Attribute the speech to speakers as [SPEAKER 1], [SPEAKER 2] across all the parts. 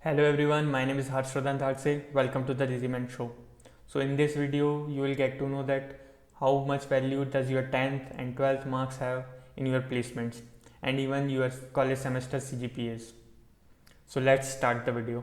[SPEAKER 1] Hello everyone, my name is Harshvardhan Thalse. Welcome to the Resume Show. So in this video, you will get to know that how much value does your 10th and 12th marks have in your placements and even your college semester CGPAs. So let's start the video.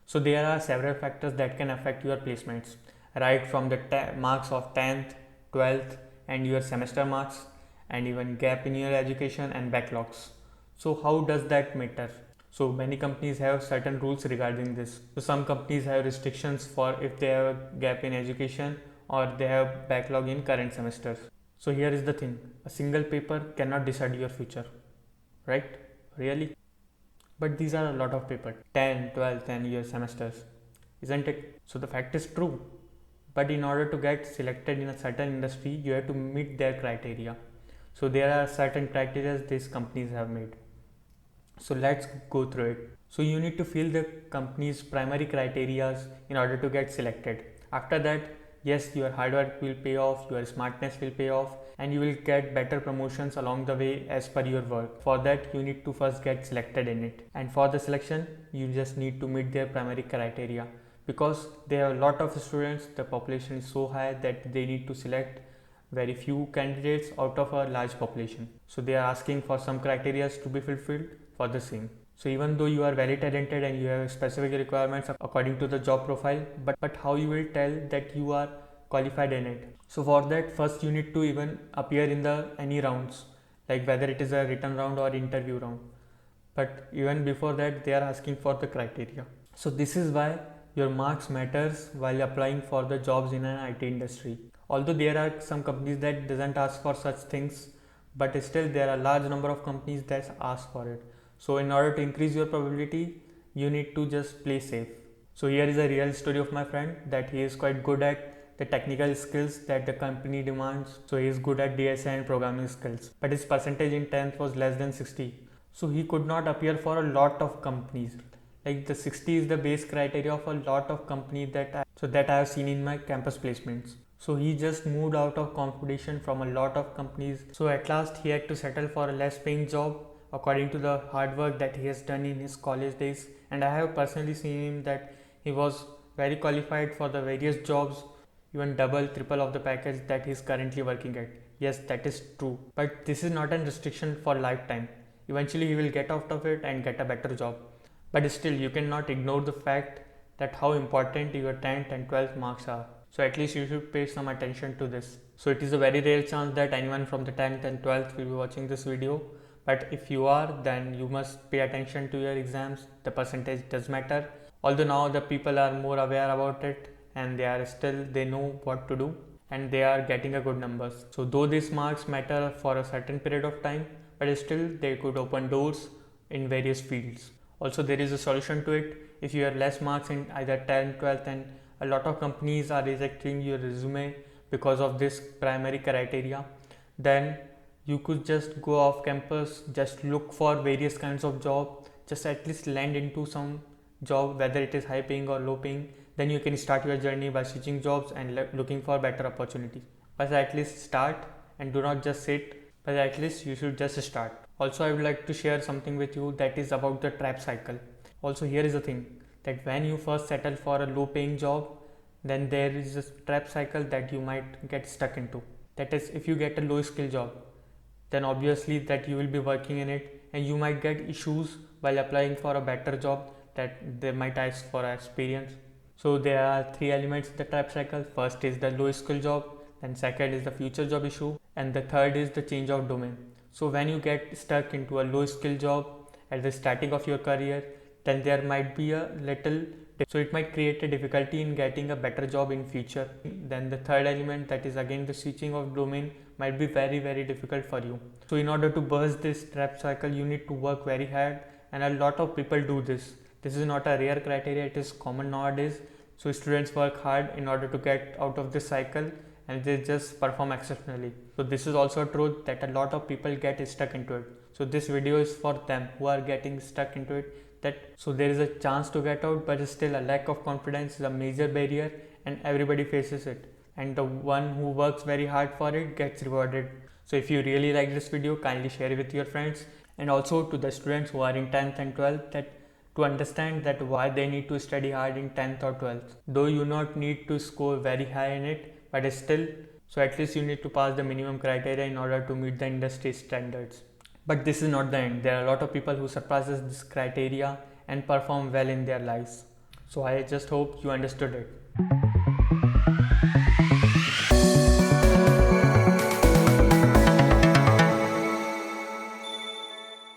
[SPEAKER 1] So there are several factors that can affect your placements, right from the marks of 10th, 12th and your semester marks and even gap in your education and backlogs. So how does that matter? So many companies have certain rules regarding this. So some companies have restrictions for if they have a gap in education or they have backlog in current semesters. So here is the thing, a single paper cannot decide your future, right? Really? But these are a lot of paper, 10, 12th and year semesters, isn't it? So the fact is true. But in order to get selected in a certain industry, you have to meet their criteria. So there are certain criteria these companies have made. So let's go through it. So you need to fill the company's primary criteria in order to get selected. After that, yes, your hard work will pay off, your smartness will pay off, and you will get better promotions along the way as per your work. For that, you need to first get selected in it. And for the selection, you just need to meet their primary criteria. Because they have a lot of students, the population is so high that they need to select very few candidates out of a large population. So they are asking for some criteria to be fulfilled for the same. So even though you are very talented and you have specific requirements according to the job profile, but how you will tell that you are qualified in it? So for that, first you need to even appear in the any rounds, like whether it is a written round or interview round. But even before that, they are asking for the criteria. So this is why your marks matters while applying for the jobs in an IT industry. Although there are some companies that doesn't ask for such things, but still there are a large number of companies that ask for it. So in order to increase your probability, you need to just play safe. So here is a real story of my friend that he is quite good at the technical skills that the company demands. So he is good at DSA and programming skills, but his percentage in 10th was less than 60. So he could not appear for a lot of companies. Like the 60 is the base criteria of a lot of companies that I have seen in my campus placements. So he just moved out of competition from a lot of companies. So at last he had to settle for a less paying job according to the hard work that he has done in his college days. And I have personally seen him that he was very qualified for the various jobs, even double, triple of the package that he is currently working at. Yes, that is true. But this is not a restriction for lifetime. Eventually he will get out of it and get a better job. But still, you cannot ignore the fact that how important your 10th and 12th marks are. So at least you should pay some attention to this. So it is a very rare chance that anyone from the 10th and 12th will be watching this video. But if you are, then you must pay attention to your exams. The percentage does matter. Although now the people are more aware about it and they know what to do and they are getting a good numbers. So though these marks matter for a certain period of time, but still they could open doors in various fields. Also, there is a solution to it. If you have less marks in either 10th, 12th, and a lot of companies are rejecting your resume because of this primary criteria, then you could just go off campus, just look for various kinds of job, just at least land into some job, whether it is high paying or low paying. Then you can start your journey by switching jobs and looking for better opportunities. But at least start and do not just sit, but at least you should just start. Also, I would like to share something with you that is about the trap cycle. Also, here is the thing that when you first settle for a low paying job, then there is a trap cycle that you might get stuck into. That is, if you get a low skill job, then obviously that you will be working in it and you might get issues while applying for a better job that they might ask for experience. So there are three elements in the trap cycle. First is the low skill job, then second is the future job issue, and the third is the change of domain. So when you get stuck into a low skill job at the starting of your career, then there might be a little, so it might create a difficulty in getting a better job in future. Then the third element, that is again the switching of domain, might be very difficult for you. So in order to burst this trap cycle, you need to work very hard, and a lot of people do this. This is not a rare criteria, it is common nowadays. So students work hard in order to get out of this cycle and they just perform exceptionally. So this is also true that a lot of people get stuck into it. So this video is for them who are getting stuck into it, so there is a chance to get out, but still a lack of confidence is a major barrier and everybody faces it, and the one who works very hard for it gets rewarded. So if you really like this video, kindly share it with your friends, and also to the students who are in 10th and 12th, that to understand that why they need to study hard in 10th or 12th. Though you not need to score very high in it, but still, so at least you need to pass the minimum criteria in order to meet the industry standards. But this is not the end. There are a lot of people who surpasses this criteria and perform well in their lives. So I just hope you understood it.